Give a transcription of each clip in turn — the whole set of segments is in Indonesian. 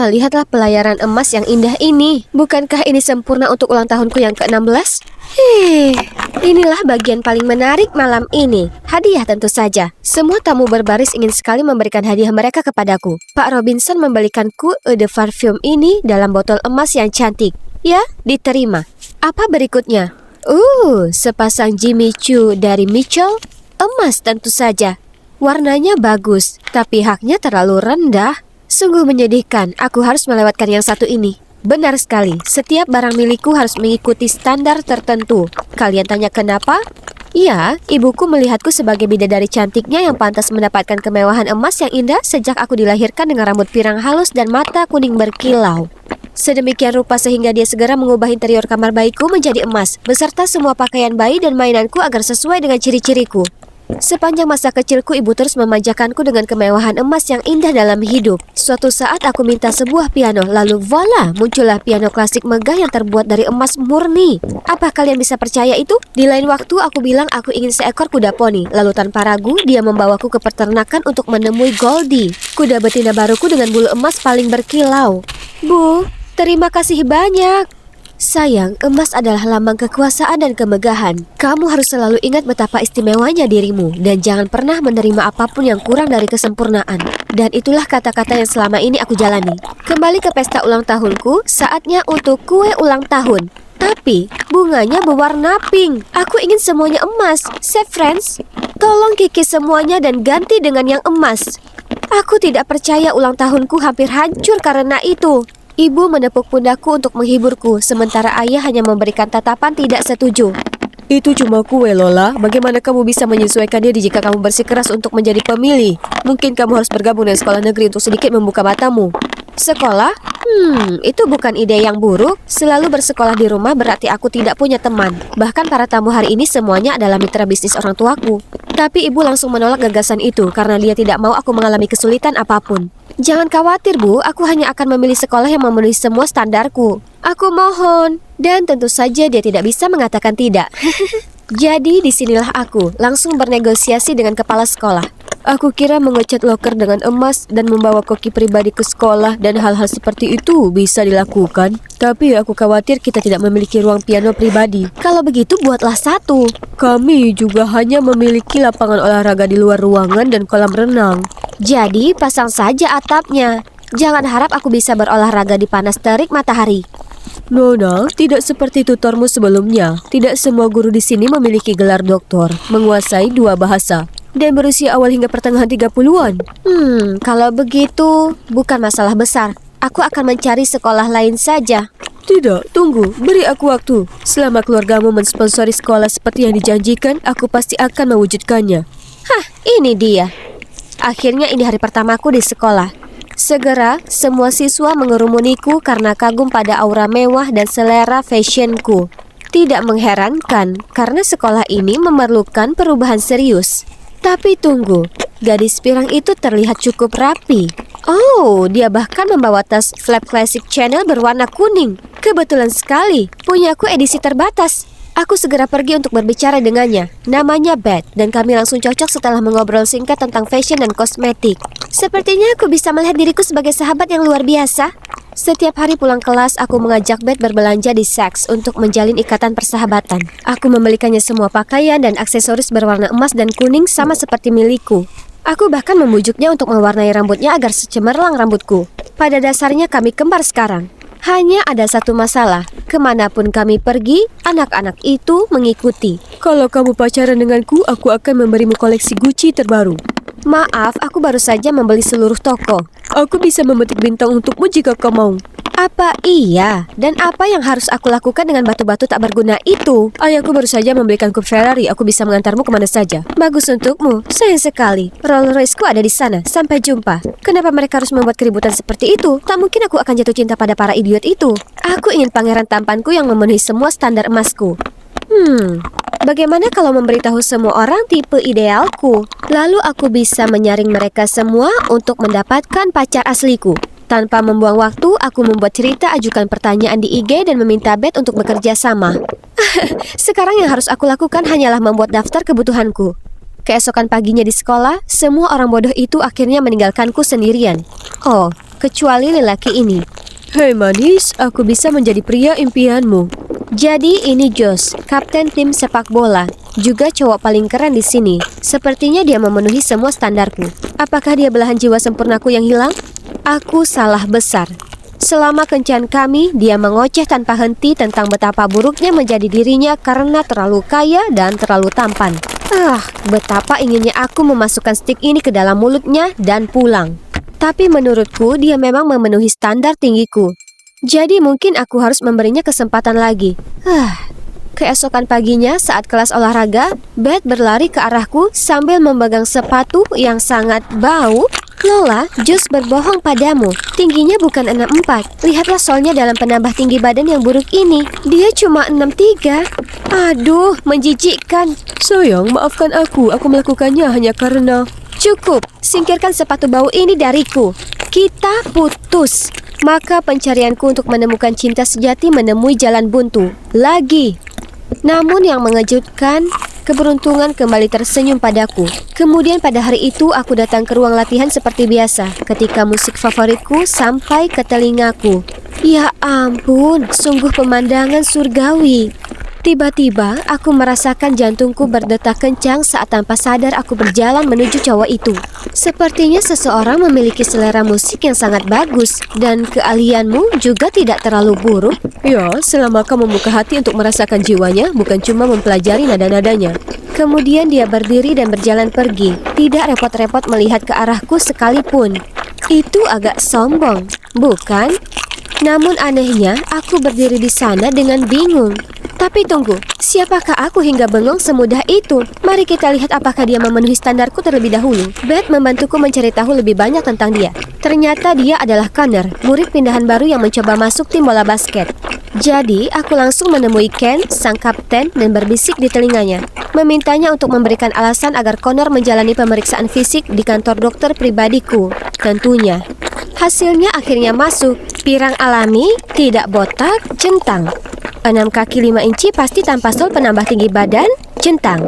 Wah, lihatlah pelayaran emas yang indah ini. Bukankah ini sempurna untuk ulang tahunku yang ke-16? Inilah bagian paling menarik malam ini. Hadiah tentu saja. Semua tamu berbaris ingin sekali memberikan hadiah mereka kepadaku. Pak Robinson membelikanku eau de parfum ini dalam botol emas yang cantik. Ya, diterima. Apa berikutnya? Sepasang Jimmy Choo dari Mitchell. Emas tentu saja. Warnanya bagus, tapi haknya terlalu rendah. Sungguh menyedihkan, aku harus melewatkan yang satu ini. Benar sekali, setiap barang milikku harus mengikuti standar tertentu. Kalian tanya kenapa? Ya, ibuku melihatku sebagai bidadari cantiknya yang pantas mendapatkan kemewahan emas yang indah sejak aku dilahirkan dengan rambut pirang halus dan mata kuning berkilau. Sedemikian rupa sehingga dia segera mengubah interior kamar bayiku menjadi emas, beserta semua pakaian bayi dan mainanku agar sesuai dengan ciri-ciriku. Sepanjang masa kecilku, ibu terus memanjakanku dengan kemewahan emas yang indah dalam hidup. Suatu saat aku minta sebuah piano, lalu voila, muncullah piano klasik megah yang terbuat dari emas murni. Apa kalian bisa percaya itu? Di lain waktu aku bilang aku ingin seekor kuda poni, lalu tanpa ragu dia membawaku ke peternakan untuk menemui Goldie, kuda betina baruku dengan bulu emas paling berkilau. Bu, terima kasih banyak. Sayang, emas adalah lambang kekuasaan dan kemegahan. Kamu harus selalu ingat betapa istimewanya dirimu dan jangan pernah menerima apapun yang kurang dari kesempurnaan. Dan itulah kata-kata yang selama ini aku jalani. Kembali ke pesta ulang tahunku, saatnya untuk kue ulang tahun. Tapi bunganya berwarna pink. Aku ingin semuanya emas. Save friends, tolong kikis semuanya dan ganti dengan yang emas. Aku tidak percaya ulang tahunku hampir hancur karena itu. Ibu menepuk pundakku untuk menghiburku, sementara ayah hanya memberikan tatapan tidak setuju. Itu cuma kue, Lola. Bagaimana kamu bisa menyesuaikan diri jika kamu bersikeras untuk menjadi pemilih? Mungkin kamu harus bergabung dengan sekolah negeri untuk sedikit membuka matamu. Sekolah? Itu bukan ide yang buruk. Selalu bersekolah di rumah berarti aku tidak punya teman. Bahkan para tamu hari ini semuanya adalah mitra bisnis orang tuaku. Tapi ibu langsung menolak gagasan itu karena dia tidak mau aku mengalami kesulitan apapun. Jangan khawatir, Bu. Aku hanya akan memilih sekolah yang memenuhi semua standarku. Aku mohon. Dan tentu saja dia tidak bisa mengatakan tidak. Jadi disinilah aku langsung bernegosiasi dengan kepala sekolah. Aku kira mengecat loker dengan emas dan membawa koki pribadi ke sekolah dan hal-hal seperti itu bisa dilakukan. Tapi aku khawatir kita tidak memiliki ruang piano pribadi. Kalau begitu buatlah satu. Kami juga hanya memiliki lapangan olahraga di luar ruangan dan kolam renang. Jadi pasang saja atapnya. Jangan harap aku bisa berolahraga di panas terik matahari. Nona, tidak seperti tutormu sebelumnya. Tidak semua guru di sini memiliki gelar doktor, menguasai 2 bahasa, dan berusia awal hingga pertengahan 30-an. Kalau begitu, bukan masalah besar. Aku akan mencari sekolah lain saja. Tidak, tunggu, beri aku waktu. Selama keluargamu mensponsori sekolah seperti yang dijanjikan, aku pasti akan mewujudkannya. Ini dia. Akhirnya ini hari pertamaku di sekolah. Segera, semua siswa mengerumuniku karena kagum pada aura mewah dan selera fashionku. Tidak mengherankan, karena sekolah ini memerlukan perubahan serius. Tapi tunggu, gadis pirang itu terlihat cukup rapi. Oh, dia bahkan membawa tas flap classic Chanel berwarna kuning. Kebetulan sekali, punyaku edisi terbatas. Aku segera pergi untuk berbicara dengannya. Namanya Beth, dan kami langsung cocok setelah mengobrol singkat tentang fashion dan kosmetik. Sepertinya aku bisa melihat diriku sebagai sahabat yang luar biasa. Setiap hari pulang kelas, aku mengajak Beth berbelanja di Saks untuk menjalin ikatan persahabatan. Aku membelikannya semua pakaian dan aksesoris berwarna emas dan kuning sama seperti milikku. Aku bahkan membujuknya untuk mewarnai rambutnya agar secemerlang rambutku. Pada dasarnya kami kembar sekarang. Hanya ada satu masalah. Kemanapun kami pergi, anak-anak itu mengikuti. Kalau kamu pacaran denganku, aku akan memberimu koleksi Gucci terbaru. Maaf, aku baru saja membeli seluruh toko. Aku bisa memetik bintang untukmu jika kau mau. Apa iya? Dan apa yang harus aku lakukan dengan batu-batu tak berguna itu? Ayahku baru saja membelikanku Ferrari. Aku bisa mengantarmu kemana saja. Bagus untukmu. Sayang sekali. Rolls Royce-ku ada di sana. Sampai jumpa. Kenapa mereka harus membuat keributan seperti itu? Tak mungkin aku akan jatuh cinta pada para idiot itu. Aku ingin pangeran tampanku yang memenuhi semua standar emasku. Bagaimana kalau memberitahu semua orang tipe idealku? Lalu aku bisa menyaring mereka semua untuk mendapatkan pacar asliku. Tanpa membuang waktu, aku membuat cerita, ajukan pertanyaan di IG, dan meminta Beth untuk bekerja sama. Sekarang yang harus aku lakukan hanyalah membuat daftar kebutuhanku. Keesokan paginya di sekolah, semua orang bodoh itu akhirnya meninggalkanku sendirian. Oh, kecuali lelaki ini. Hei manis, aku bisa menjadi pria impianmu. Jadi ini Josh, kapten tim sepak bola, juga cowok paling keren di sini. Sepertinya dia memenuhi semua standarku. Apakah dia belahan jiwa sempurnaku yang hilang? Aku salah besar. Selama kencan kami, dia mengoceh tanpa henti tentang betapa buruknya menjadi dirinya karena terlalu kaya dan terlalu tampan. Betapa inginnya aku memasukkan stik ini ke dalam mulutnya dan pulang. Tapi menurutku dia memang memenuhi standar tinggiku. Jadi mungkin aku harus memberinya kesempatan lagi. Keesokan paginya saat kelas olahraga, Beth berlari ke arahku sambil memegang sepatu yang sangat bau. Lola, Josh berbohong padamu. Tingginya bukan 6'4". Lihatlah solnya dalam penambah tinggi badan yang buruk ini. Dia cuma 6'3". Aduh, menjijikkan. Sayang, maafkan aku melakukannya hanya karena... Cukup, singkirkan sepatu bau ini dariku. Kita putus. Maka pencarianku untuk menemukan cinta sejati menemui jalan buntu. Lagi. Namun yang mengejutkan, keberuntungan kembali tersenyum padaku. Kemudian pada hari itu aku datang ke ruang latihan seperti biasa ketika musik favoritku sampai ke telingaku. Ya ampun, sungguh pemandangan surgawi. Tiba-tiba aku merasakan jantungku berdetak kencang saat tanpa sadar aku berjalan menuju cowok itu. Sepertinya seseorang memiliki selera musik yang sangat bagus dan keahlianmu juga tidak terlalu buruk. Ya, selama kau membuka hati untuk merasakan jiwanya, bukan cuma mempelajari nada-nadanya. Kemudian dia berdiri dan berjalan pergi, tidak repot-repot melihat ke arahku sekalipun. Itu agak sombong, bukan? Namun anehnya, aku berdiri di sana dengan bingung. Tapi tunggu, siapakah aku hingga bengong semudah itu? Mari kita lihat apakah dia memenuhi standarku terlebih dahulu. Beth membantuku mencari tahu lebih banyak tentang dia. Ternyata dia adalah Connor, murid pindahan baru yang mencoba masuk tim bola basket. Jadi, aku langsung menemui Ken, sang kapten, dan berbisik di telinganya. Memintanya untuk memberikan alasan agar Connor menjalani pemeriksaan fisik di kantor dokter pribadiku. Tentunya. Hasilnya akhirnya masuk. Pirang alami, tidak botak, centang. 6 kaki 5 inci pasti tanpa sol penambah tinggi badan, centang.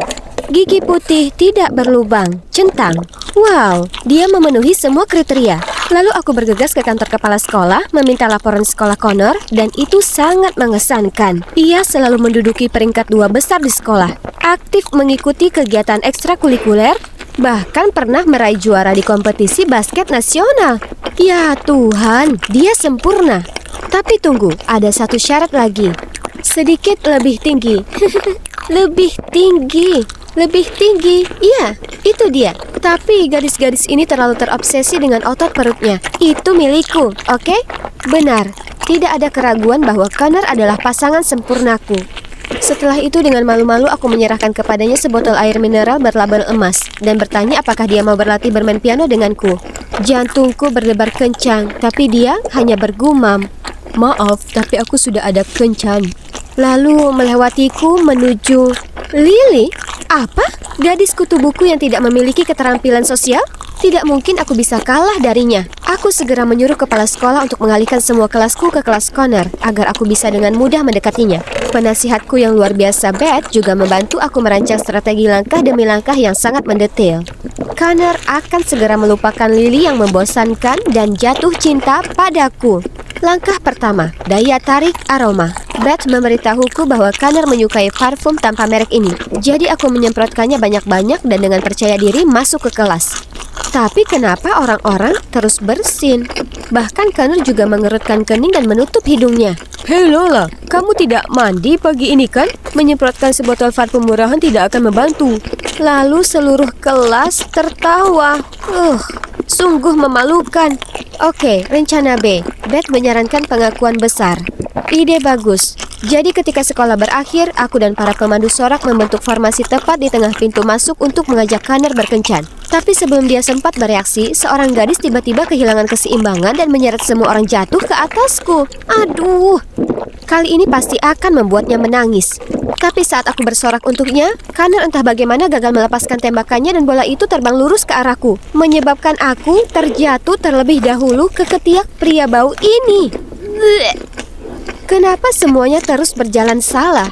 Gigi putih tidak berlubang, centang. Wow, dia memenuhi semua kriteria. Lalu aku bergegas ke kantor kepala sekolah, meminta laporan sekolah Connor, dan itu sangat mengesankan. Ia selalu menduduki peringkat 2 besar di sekolah, aktif mengikuti kegiatan ekstrakurikuler, bahkan pernah meraih juara di kompetisi basket nasional. Ya Tuhan, dia sempurna. Tapi tunggu, ada satu syarat lagi. Sedikit lebih tinggi. Lebih tinggi. Lebih tinggi. Iya, itu dia. Tapi gadis-gadis ini terlalu terobsesi dengan otot perutnya. Itu milikku, oke? Benar. Tidak ada keraguan bahwa Connor adalah pasangan sempurnaku. Setelah itu dengan malu-malu aku menyerahkan kepadanya sebotol air mineral berlabel emas dan bertanya apakah dia mau berlatih bermain piano denganku. Jantungku berdebar kencang, tapi dia hanya bergumam. Maaf, tapi aku sudah ada kencan. Lalu melewatiku menuju Lily. Apa? Gadis kutu buku yang tidak memiliki keterampilan sosial? Tidak mungkin aku bisa kalah darinya. Aku segera menyuruh kepala sekolah untuk mengalihkan semua kelasku ke kelas Connor agar aku bisa dengan mudah mendekatinya. Penasihatku yang luar biasa Beth juga membantu aku merancang strategi langkah demi langkah yang sangat mendetail. Connor akan segera melupakan Lily yang membosankan dan jatuh cinta padaku. Langkah pertama, daya tarik aroma. Beth memberitahuku bahwa Connor menyukai parfum tanpa merek ini. Jadi aku menyemprotkannya banyak-banyak dan dengan percaya diri masuk ke kelas. Tapi kenapa orang-orang terus bersin? Bahkan Connor juga mengerutkan kening dan menutup hidungnya. Hei Lola, kamu tidak mandi pagi ini kan? Menyemprotkan sebotol parfum murahan tidak akan membantu. Lalu seluruh kelas tertawa. Sungguh memalukan. Oke, rencana B. Beth menyarankan pengakuan besar. Ide bagus. Jadi ketika sekolah berakhir, aku dan para pemandu sorak membentuk formasi tepat di tengah pintu masuk untuk mengajak Connor berkencan. Tapi sebelum dia sempat bereaksi, seorang gadis tiba-tiba kehilangan keseimbangan dan menyeret semua orang jatuh ke atasku. Aduh, kali ini pasti akan membuatnya menangis. Tapi saat aku bersorak untuknya, Connor entah bagaimana gagal melepaskan tembakannya dan bola itu terbang lurus ke arahku, menyebabkan aku terjatuh terlebih dahulu ke ketiak pria bau ini. Kenapa semuanya terus berjalan salah?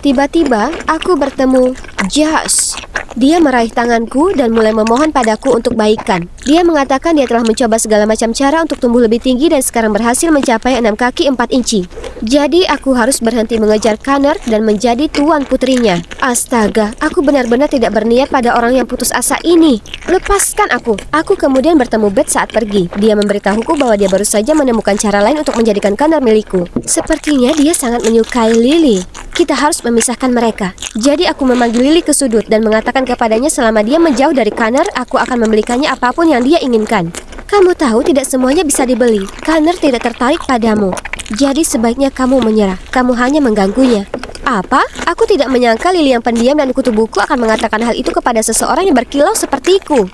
Tiba-tiba aku bertemu Josh. Dia meraih tanganku dan mulai memohon padaku untuk baikan. Dia mengatakan dia telah mencoba segala macam cara untuk tumbuh lebih tinggi dan sekarang berhasil mencapai 6 kaki 4 inci. Jadi aku harus berhenti mengejar Connor dan menjadi tuan putrinya. Astaga, aku benar-benar tidak berniat pada orang yang putus asa ini. Lepaskan aku. Aku kemudian bertemu Beth saat pergi. Dia memberitahuku bahwa dia baru saja menemukan cara lain untuk menjadikan Connor milikku. Sepertinya dia sangat menyukai Lily. Kita harus memisahkan mereka. Jadi aku memanggil Lily ke sudut dan mengatakan kepadanya selama dia menjauh dari Connor, aku akan membelikannya apapun yang dia inginkan. Kamu tahu tidak semuanya bisa dibeli. Connor tidak tertarik padamu. Jadi sebaiknya kamu menyerah. Kamu hanya mengganggunya. Apa? Aku tidak menyangka Lily yang pendiam dan kutu buku akan mengatakan hal itu kepada seseorang yang berkilau sepertiku.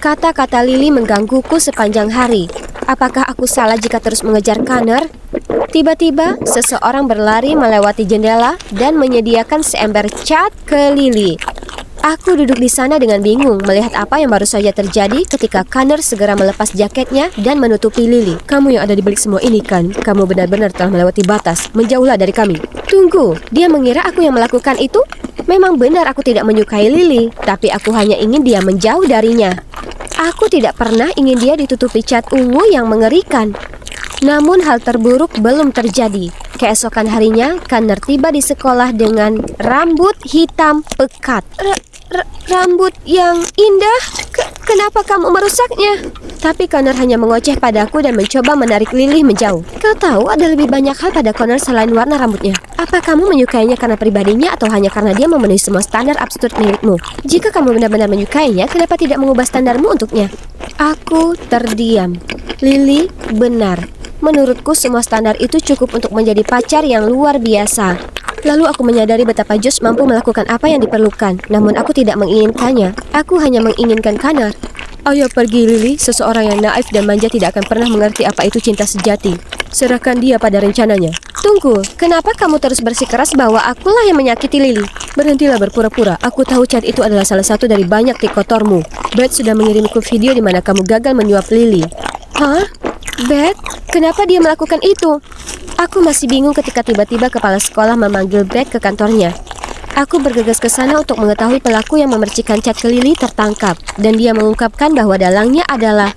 Kata-kata Lily menggangguku sepanjang hari. Apakah aku salah jika terus mengejar Connor? Tiba-tiba, seseorang berlari melewati jendela dan menyediakan seember cat ke Lily. Aku duduk di sana dengan bingung melihat apa yang baru saja terjadi ketika Connor segera melepas jaketnya dan menutupi Lily. Kamu yang ada di balik semua ini kan? Kamu benar-benar telah melewati batas. Menjauhlah dari kami. Tunggu, dia mengira aku yang melakukan itu? Memang benar aku tidak menyukai Lily, tapi aku hanya ingin dia menjauh darinya. Aku tidak pernah ingin dia ditutupi cat ungu yang mengerikan. Namun hal terburuk belum terjadi. Keesokan harinya, Connor tiba di sekolah dengan rambut hitam pekat. Rambut yang indah? Kenapa kamu merusaknya? Tapi Connor hanya mengoceh padaku dan mencoba menarik Lily menjauh. Kau tahu ada lebih banyak hal pada Connor selain warna rambutnya. Apa kamu menyukainya karena pribadinya atau hanya karena dia memenuhi semua standar absurd milikmu? Jika kamu benar-benar menyukainya, kenapa tidak mengubah standarmu untuknya? Aku terdiam. Lily benar. Menurutku semua standar itu cukup untuk menjadi pacar yang luar biasa. Lalu aku menyadari betapa Josh mampu melakukan apa yang diperlukan. Namun aku tidak menginginkannya. Aku hanya menginginkan Connor. Ayo pergi Lily, seseorang yang naif dan manja tidak akan pernah mengerti apa itu cinta sejati. Serahkan dia pada rencananya. Tunggu, kenapa kamu terus bersikeras bahwa akulah yang menyakiti Lily? Berhentilah berpura-pura, aku tahu chat itu adalah salah satu dari banyak tik kotormu. Beth sudah mengirimku video di mana kamu gagal menyuap Lily. Hah? Beth? Kenapa dia melakukan itu? Aku masih bingung ketika tiba-tiba kepala sekolah memanggil Beth ke kantornya. Aku bergegas ke sana untuk mengetahui pelaku yang memercikan cat ke Lily tertangkap. Dan dia mengungkapkan bahwa dalangnya adalah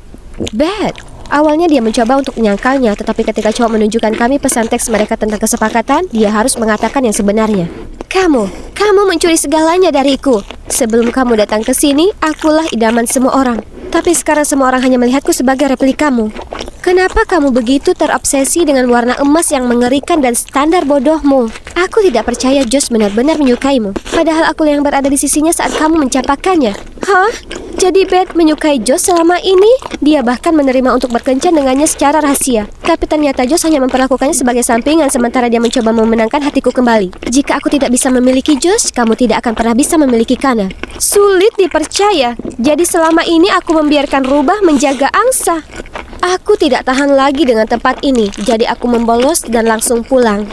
Beth. Awalnya dia mencoba untuk menyangkalnya, tetapi ketika cowok menunjukkan kami pesan teks mereka tentang kesepakatan, dia harus mengatakan yang sebenarnya. Kamu mencuri segalanya dariku. Sebelum kamu datang ke sini, akulah idaman semua orang. Tapi sekarang semua orang hanya melihatku sebagai replikamu. Kenapa kamu begitu terobsesi dengan warna emas yang mengerikan dan standar bodohmu? Aku tidak percaya Josh benar-benar menyukaimu. Padahal aku yang berada di sisinya saat kamu mencapakannya. Hah? Jadi Beth menyukai Josh selama ini? Dia bahkan menerima untuk berkencan dengannya secara rahasia. Tapi ternyata Josh hanya memperlakukannya sebagai sampingan sementara dia mencoba memenangkan hatiku kembali. Jika aku tidak bisa memiliki Josh, kamu tidak akan pernah bisa memiliki Connor. Sulit dipercaya. Jadi selama ini aku membiarkan Rubah menjaga angsa. Aku tidak tahan lagi dengan tempat ini, jadi aku membolos dan langsung pulang.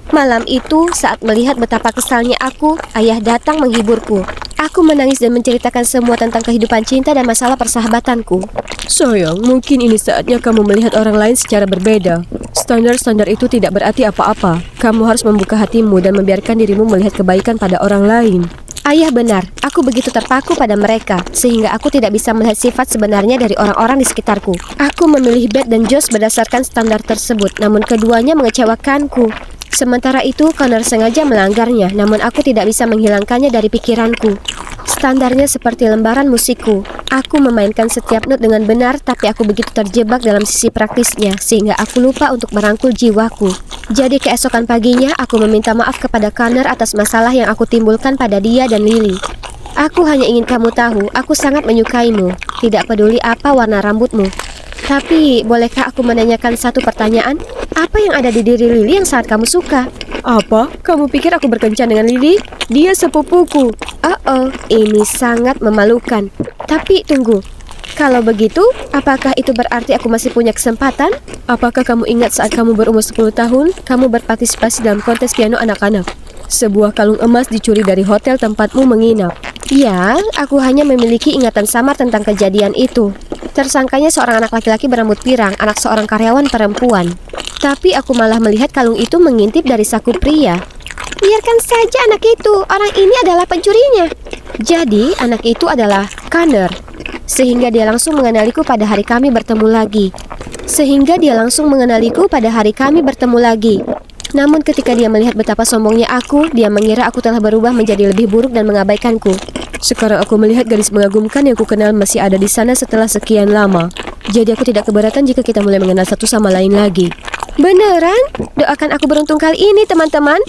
Malam itu, saat melihat betapa kesalnya aku, ayah datang menghiburku. Aku menangis dan menceritakan semua tentang kehidupan cinta dan masalah persahabatanku. Sayang, mungkin ini saatnya kamu melihat orang lain secara berbeda. Standar-standar itu tidak berarti apa-apa. Kamu harus membuka hatimu dan membiarkan dirimu melihat kebaikan pada orang lain. Ayah benar, aku begitu terpaku pada mereka, sehingga aku tidak bisa melihat sifat sebenarnya dari orang-orang di sekitarku. Aku memilih Beth dan Josh berdasarkan standar tersebut, namun keduanya mengecewakanku. Sementara itu, Connor sengaja melanggarnya, namun aku tidak bisa menghilangkannya dari pikiranku. Standarnya seperti lembaran musikku. Aku memainkan setiap not dengan benar, tapi aku begitu terjebak dalam sisi praktisnya, sehingga aku lupa untuk merangkul jiwaku. Jadi keesokan paginya, aku meminta maaf kepada Connor atas masalah yang aku timbulkan pada dia dan Lily. Aku hanya ingin kamu tahu, aku sangat menyukaimu. Tidak peduli apa warna rambutmu. Tapi, bolehkah aku menanyakan satu pertanyaan? Apa yang ada di diri Lily yang sangat kamu suka? Apa? Kamu pikir aku berkencan dengan Lily? Dia sepupuku. Ini sangat memalukan. Tapi tunggu, kalau begitu, apakah itu berarti aku masih punya kesempatan? Apakah kamu ingat saat kamu berumur 10 tahun, kamu berpartisipasi dalam kontes piano anak-anak? Sebuah kalung emas dicuri dari hotel tempatmu menginap. Ya, aku hanya memiliki ingatan samar tentang kejadian itu. Tersangkanya seorang anak laki-laki berambut pirang, anak seorang karyawan perempuan. Tapi aku malah melihat kalung itu mengintip dari saku pria. Biarkan saja anak itu, orang ini adalah pencurinya. Jadi, anak itu adalah Connor. Sehingga dia langsung mengenaliku pada hari kami bertemu lagi. Namun ketika dia melihat betapa sombongnya aku, dia mengira aku telah berubah menjadi lebih buruk dan mengabaikanku. Sekarang aku melihat gadis mengagumkan yang kukenal masih ada di sana setelah sekian lama. Jadi aku tidak keberatan jika kita mulai mengenal satu sama lain lagi. Beneran? Doakan aku beruntung kali ini, teman-teman.